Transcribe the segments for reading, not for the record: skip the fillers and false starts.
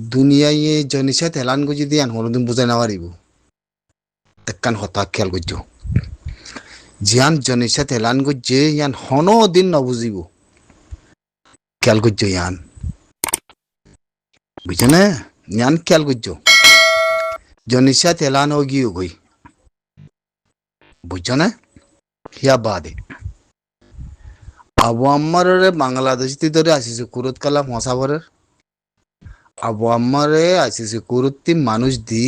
দুনিয়ায় জনিসা তেলান গো যদি আন হলদিন বুঝাই না পারিব একখান হতা খেয়াল করছো জিয়ান জনিসা তেলান গো যে ইয়ান হনো দিন নবুঝিব খেয়াল করছো ইয়ান বুঝছো না ইয়ান খেয়াল করছো জনিসা তেলান ও গিয়ে গই বুঝছো না হিয়া বাদে আবু আম্মারে বাংলাদেশ ধরে আসিছে কুরত কালাম হসাবরের আবু আম্মারে আসিছে কুরুত্তি মানুষ দি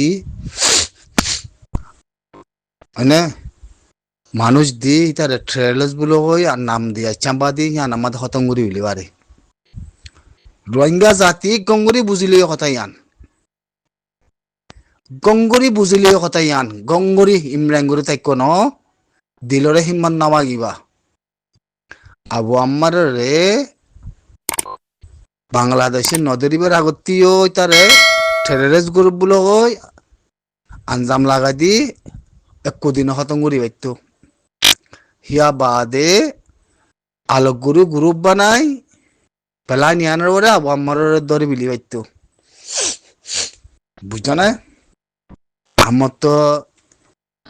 মানে মানুষ দি তার ট্রেলার্স গুলো হই আর নাম দিয়া চাম্বা দি ইয়ান আমাদের হতঙ্গুরি হইলি বারে রোহিঙ্গা জাতি গঙ্গুরি বুঝিলি কথা ইয়ান গঙ্গুরি বুঝিলি কথা ইয়ান গঙ্গুরি ইমরাঙ্গুরি তাই কোন দিলরে হিম্মান নামাগিবা আবু আম্মার রে বাংলাদেশের নদীর আগত্তিও তারে টেররিস্ট গ্রুপ গুলো হই আঞ্জাম লাগাই দি এক দিন হতঙ্গুরি বাইতো হিয়া বাদে আলোকগুরু গ্রুপ বানাই পেলাই নিয়ানোর পরে আবু আম্মার দরে বিলি বাইতো বুঝছো না আমার তো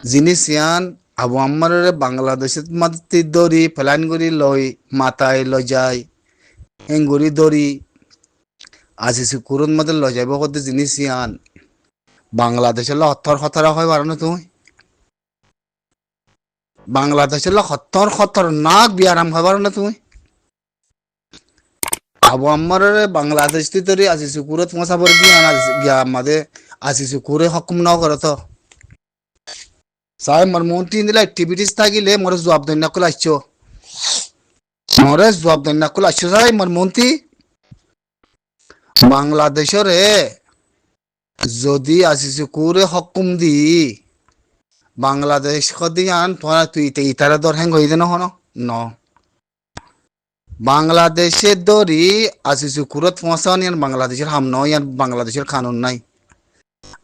জিনিস ইয়ান আবু আম্মার বাংলাদেশের মাটি দড়ি ফেলাইন করি লই মাথায় লই যায় এঙ্গুরি দড়ি আসিছি কুরুন মধ্যে লই যাইব কত জিনিস ইয়ান বাংলাদেশের হত্তর খতরা হয় পারো তুমি বাংলাদেশের হত্তর খতরনাক বিয়ারাম হয় পারো না তুমি আবু আম্মার বাংলাদেশ তরি আসিছি কুরত মশাবর গিয়া আমাদের আসিছি কুরে হকুম ন করে তো সাহেব মোর মন্ত্রী দিলে অ্যাক্টিভিটিস থাকিলে মোর জবাব দৈন্য কল আসছো মোরে জবাব দৈন্য কল আসছো সাহেব মোর মন্ত্রী বাংলাদেশের যদি আসিছে কুরে হকুম দি বাংলাদেশ দিয়ান তোমার তুই ইতারা দর হ্যাং হয়ে যেন হন ন বাংলাদেশের দরি আসিছে কুরত পৌঁছান ইয়ান বাংলাদেশের হাম ন ইয়ান বাংলাদেশের কানুন নাই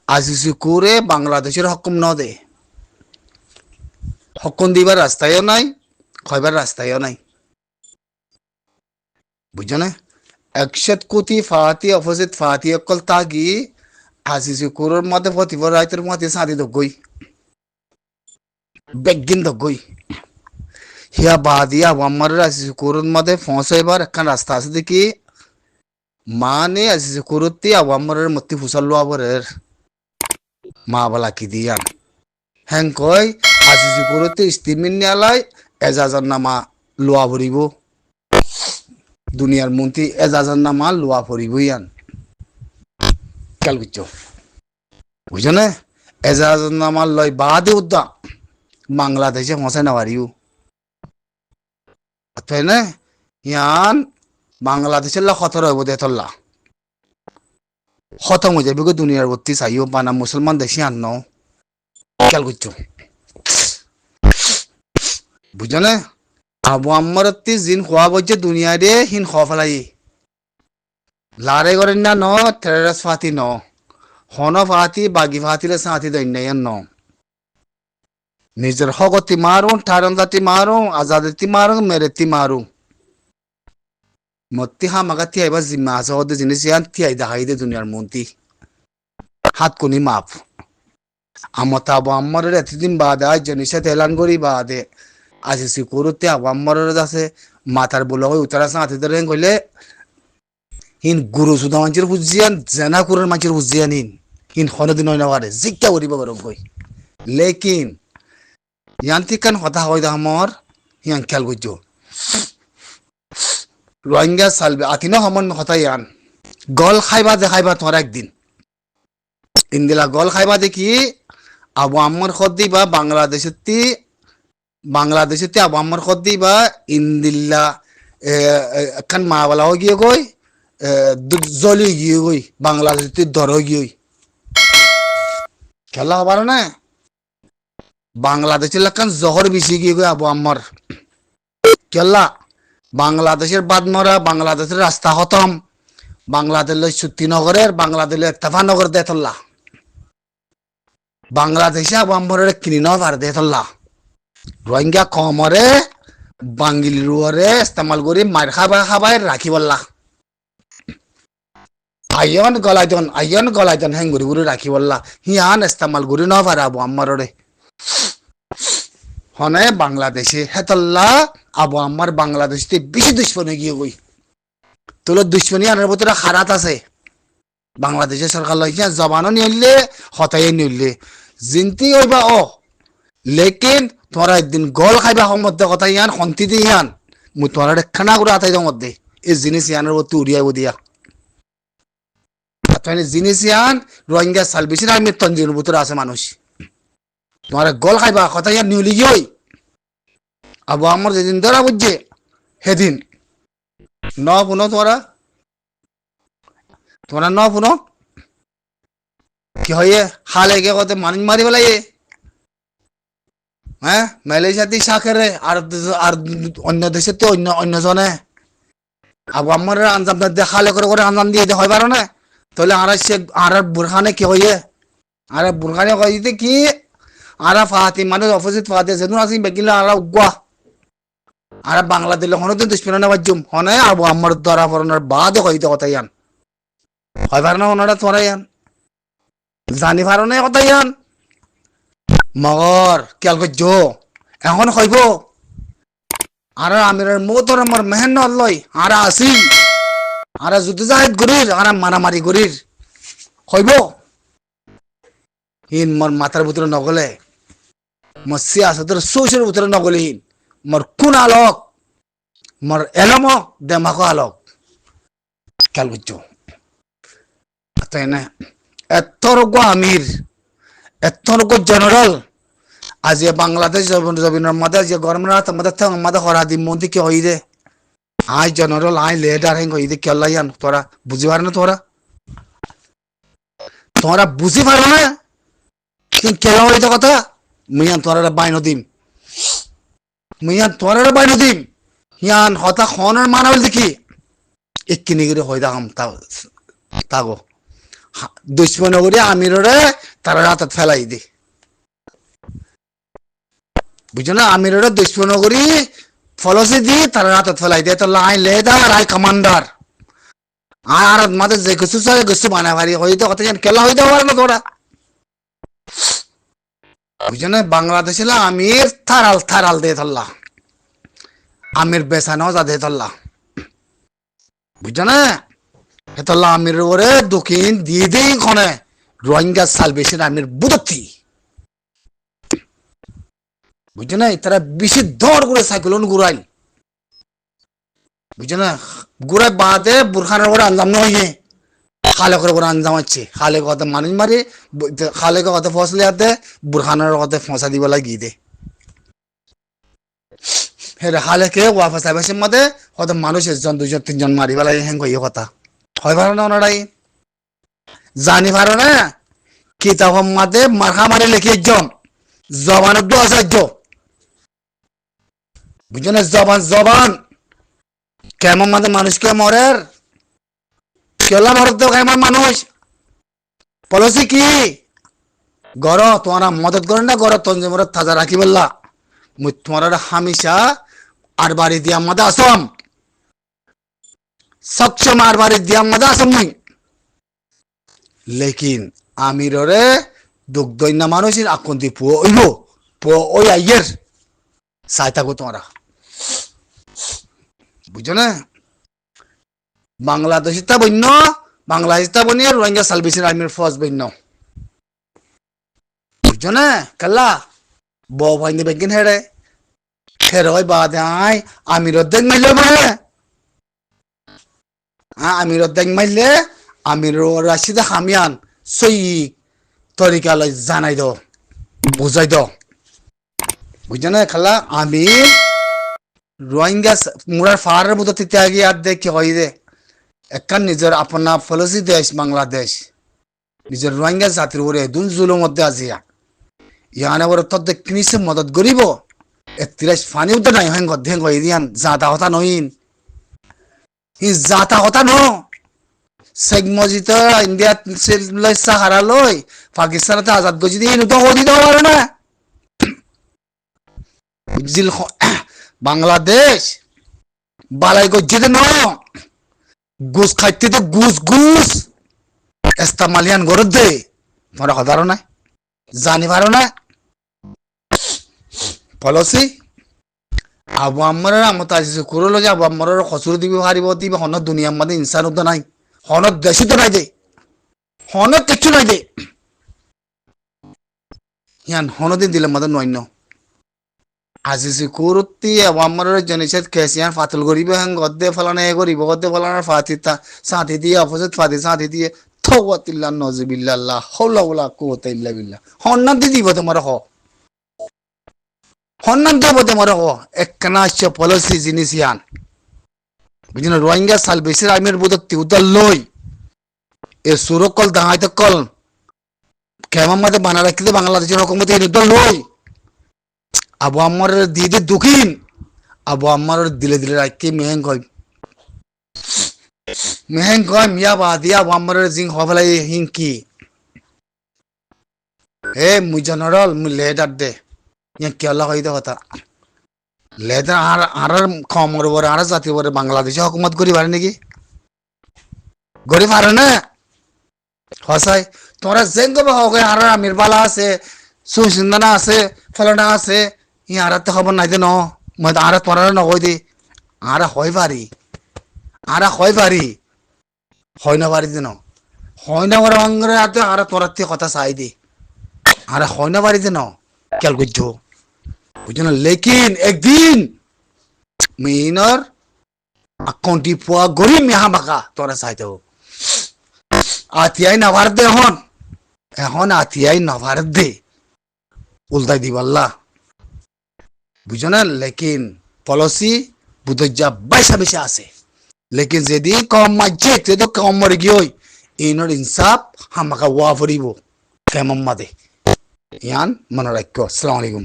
আসিছে কুরে বাংলাদেশের হকুম ন দে হকুম দিবার রাস্তায়ও নাই খয়বার রাস্তায়ও নাই বুঝছো না একশত কোটি ফাতি অপোজিট ফাতি অকল তাগি আসিছে কুরোর মধ্যে প্রতিভা রাইতের মধ্যে সাদি দগই বেগিন দগই হিয়া বাদিয়া আমার আসিছে কুরোর মধ্যে পৌঁছাইবার একখান রাস্তা আছে দেখি মানে আসিছে কুরোতি আমার মতি ফুসাল্লো আবরের মা বলা কি দিয়ান হ্যাং কয় আসিছে কুরোতি ইস্তিমিন নিয়ালাই এজাজার নামা লোয়া ভরিব দুনিয়ার মন্ত্রী এজাজার নামা লোয়া ভরিব ইয়ান খেয়াল করছো বুঝছো না এজাজার নামা লয় বাদে উদ্যা বাংলাদেশে পৌঁছাই না পারিও তাই না ইয়ান বাংলাদেশের খতর হইব দেতল্লা খতম হয়ে যাবে দুনিয়ার ভর্তি চাইও বানা মুসলমান দেশে আন খেয়াল করছো বুঝছো না আবু আম্মার জিন খোয়া বলছে দুনিয়ারে হিন খ ফেলাই লারে করেন না ন টেররিস্ট ফাতি ন হন ফাতি বাগি ফাতিলে সাথী দৈন্যান ন নিজের হকতি মারুন ঠারন জাতি মারুন আজাদি মারুন মেরেতি মারুন মতি হামাকা তিয়াইবা জিম্মা আছে হতে জিনিস ইয়ান তিয়াই দেখাই দে দুনিয়ার মন্ত্রী হাত কোনি মাপ আমতা আবু আম্মার এতদিন বাদে আজ জিনিসে তেলান করি বাদে আসিছি কুরুতে আবু আম্মার আছে মাথার বলে উতারা সাথে ধরে কইলে হিন গুরু সুদা মানুষের বুঝিয়ান জেনা কুরের মানুষের বুঝিয়ান হিন হনদিন হয় না পারে জিজ্ঞা করিব পারো কই লেকিন ইয়ান্তিকান কথা হয় আমার হিয়ান খেয়াল করছো রোহিঙ্গা সালবে আতিনা সমন কথা ইয়ান গল খাইবা দেখাইবা তোমার একদিন ইন্দিলা গল খাইবা দেখি আবু আম্মার খদ দিবা বাংলাদেশের আবু আম্মার খদ দিবা ইন্দিল্লা এখন মা বলাও গিয়ে গই জলি গিয়ে গই বাংলাদেশের দর গিয়ে খেলা হবার না বাংলাদেশের লাখান জহর বেশি গিয়ে গই আবু আম্মার খেলা বাংলাদেশের বাদমরা বাংলাদেশের রাস্তা খতম বাংলাদেশের সুত্তিনগরের বাংলাদেশের একতাফানগর দেতল্লা বাংলাদেশে আবু আম্মারের কিনি ন পার দেতল্লা রোহিঙ্গা কমরে বাঙ্গিলিরুয়ারে ইস্তেমাল করি মার খাবাই রাখি বললা আইয়ন গলাইতন হেং গুরি গুরি রাখি বললা হিয়ান ইস্তেমাল গুরি ন পারাবো আমারে হনে বাংলাদেশে হেতল্লা আবু আমার বাংলাদেশে বেশি দুশ্মনী গিয়ে গই তোর দুশ্মনী আনার ভিতরে খারাপ আছে বাংলাদেশের সরকার লাগিয়া জবানও নিলে হতাই নিলে জিনতি হইবা লেকিন তোমরা একদিন গল খাইবা মধ্যে কথা ইয়ান শান্তি দিয়ে ইয়ান মুই তোমরা খানা করে আতাই দাও মধ্যে এই জিনিস ইয়ানের মধ্যে উড়িয়াবো দিয়া জিনিস ইয়ান রোহিঙ্গা সালভেশন আর্মির তঞ্জির ভিতরে আছে মানুষ তোমার গল খাইবা কথা ইয়ান নিউলি গিয়ে আবু আমার যেদিন ধরা বুঝছে সেদিন ন পুনো তোমরা ন পুনো কি হয়ে হালে গে কত মানুষ মারি পেলাই হ্যাঁ মালয়েশিয়াতে সাখেরে আর অন্য দেশে তো অন্যজনে আবু আমার আঞ্জাম দেখালে করে আঞ্জাম দিয়ে হয় পারো না তাহলে আর বুরখানে কি হয়ে আর বুরখানে কইতে কি আর ফাতি মানুষ অপোজিট ফাতে যেদিন আসি বেকিলে আর উগুয়া আর বাংলাদেশ হনে তো দুশ্মন না বাজুম হনে আবু আমার ধরা পড়ানোর বাদ কইতে কথা ইয়ান হয় পারে না ওনারা তোরা ইয়ান জানি পারো না কথা ইয়ান মগর কেল করছো এখন কইব আর আমির মৌতর আমার মেহনত লই আর আসি আর যুদ্ধ জাহিদ গরির আর মারামারি গরির কইব হিন মোর মাথার ভিতরে নগলে মোর সিয়াসতের সোশের ভিতরে নগলে হিন মোর কোন আলোক মোর এলম দেমাক আলোক কেল করছো তাই না এতরোগ আমির এতরোগ জেনারেল আজ বাংলাদেশ জমিনের মধ্যে যে গরমের মধ্যে হরা দি মন্দি কে হই দে আই জেনারেল আই লিডার হেং হই দে কেলাইয়ান তোরা বুঝি পার না তোরা বুঝি পার না কি কেলা হই তো কথা মিয়ান তোরা বাইনো দিম হিয়ান হতা খনের মানাল দেখি একিনি করে হই দাম তাগো দুশ্মন করে আমিরে তারা রাত ফেলাই দে বুঝছো না আমিরে দুশ্মন করি ফলসি দি তারা রাত ফেলাই দে তো লাই লেদার আই কমান্ডার আর মাঝে যে কিছু চাই কিছু বানা ভারি হইতো কথা জান কেলা হইতে পারে না তোরা বুঝছো না বাংলাদেশে আমির থারাল দে ধরলা আমির বেসানো যা দে ধরলা বুঝছো না হেতল্লা আমির ওরে দক্ষিণ দিয়ে দেই খনে রোহিঙ্গা সালভেশন আমির বুদতি বুঝছো না তারা বেশি দর করে সাইক্লোন ঘুরাইল বুঝছো না ঘুরাই বাদে বুরখানের করে আঞ্জাম নয় খালে করে আঞ্জাম হচ্ছে খালে কথা মানুষ মারি খালে কথা ফসলে হাতে বুরখানের কথা ফসা দিব লাগিয়ে দে হেরে খালে কে ওয়াফা সাইবেশন মধ্যে হয়তো মানুষ 1 জন 2 জন 3 জন মারি বেলা হেং কই কথা হয় পারো না ওনারাই জানি পারো না কিতাব মাঝে মার্কা মারে লিখে জবানের দো আসার্য বুঝছো না জবান কেমন মাঝে মানুষকে মরের কেলা মরতে কেমন মানুষ পলিসি কি গর তোমারা মদত করে না গর তঞ্জমর তাজা রাখি বললা মুই তোমার হামেশা আর বাড়ি দিয়া মাদা আসম সক্ষম আর বাড়ি দিয়া মাদা আসম মুই লেকিন আমিরে দুঃখ দৈন্য মানুষের আকন্তি পুয়ো ওই আইয়ের চাই থাকো তোমরা বুঝছো না বাংলাদেশিতা বন্য বাংলাদেশিতা বনিয়ে রোহিঙ্গা সালভেশন আর্মির ফৌজ বন্য বুঝছো না কাল্লা বউ ভাইনি বেগিন হেরে হেরোই বাদ আই আমির দেখ মাইলে বলে আমির দেখ মাইলে আমির রাশিদা হামিয়ান সই তরিকালৈ জানাই দাও বুঝাই দাও বুঝছো না খালা আমি রোহিঙ্গা মুরার ফাহারের মতো তিতে আগে আর দেখ কি হয় দে একখান নিজের আপনা ফলসি দেশ বাংলাদেশ নিজের রোহিঙ্গা জাতির ওরে দুন জুলুর মধ্যে আজিয়া ইয়ানে ওরা তদ্দে কিনিসে মদত করিব একতিরাশ ফানিও তো নাই হেঙ্গ ধেঙ্গ ইদিয়ান জাতা হতা নইন হি জাতা হতা ন শেখ মজিদ ইন্ডিয়া লই সাহারা লই পাকিস্তানতে আজাদ গজি দিয়ে তো হদি দাও পারে না বুঝিল বাংলাদেশ বালাই গজিতে ন ঘুষ খাইতে তো ঘুষ এস্তামালিয়ান গরত দে তোমরা হদারো না জানি পারো না পলিসি আবু আম্মার আমত আজিছে করল যে আবু আম্মার খসুর দিবি হারিব দিবি হন দুনিয়ার মধ্যে ইনসান উদ্দ নাই হন দেশি তো নাই দে হন কিচ্ছু নাই দে ইয়ান হন দিন দিলে মধ্যে নয় আজিছে কুরুত্তি আবু আম্মার জনিসেত কেসিয়ান ফাতুল করিবে হাং গদ্দে ফলানে করিব গদ্দে ফলানার ফাতিতা সাথে দিয়ে অপোজিট ফাতি সাথে দিয়ে থওয়াতিল্লাহ নজিবিল্লাহ হাওলা ওয়ালা কুওয়াতা ইল্লা বিল্লাহ হন না দি দিব তোমার হ হন্নান দেব তোমার হ একখানা আসছে পলিসি জিনিস ইয়ান বুঝিনা রোহিঙ্গা সাল বেশির আইমের বুদত্তি উদাল লই এ সুরকল দাঁড়াইতে কল কেমন মাঝে বানা রাখতে বাংলাদেশের হকুমতে এই উদাল লই আবু আম্মার দিদি দুখিন আবু আম্মার দিলে দিলে রাখতে মেহেং কয় মিয়া বাদি আবু আম্মার জিং হফলাই হিংকি হে মুই জেনারেল মুই লেডার দে ইয়া কি আল্লাহ হইতে কথা লেদার আর খমর বরে আর জাতি বরে বাংলাদেশে হকুমত করি পারে নাকি গরি পারে না হসাই তোরা জেঙ্গ হবে আর আমির বালা আছে সুসিন্দানা আছে ফলনা আছে ই আর তো খবর নাই দে ন মই আর তোরা নকই দি আর হয় পারি আর হয় পারি হয় না পারি দে ন হয় না বড় অঙ্গরে আর তোরা কথা চাই দি আর হয় না পারি দে ন কেল গুজো বুঝলো লেকিন একদিন মিনর আকন্টি পুয়া গরিব মেহা বাকা তোরা চাইতে আতিয়াই নাভার দে এখন আতিয়াই নাভার দে উল্টাই দিবাল্লা বুঝো না লেকিন পলিসি বুধজ্জা বাইসা বেশি আছে লেকিন যেদিন কম মাঝে তো কম মরে গিয়ে ইনর ইনসাফ হামাকা ওয়া ফরিব কেমন মাদে ইয়ান মনে রাখো আসসালামু আলাইকুম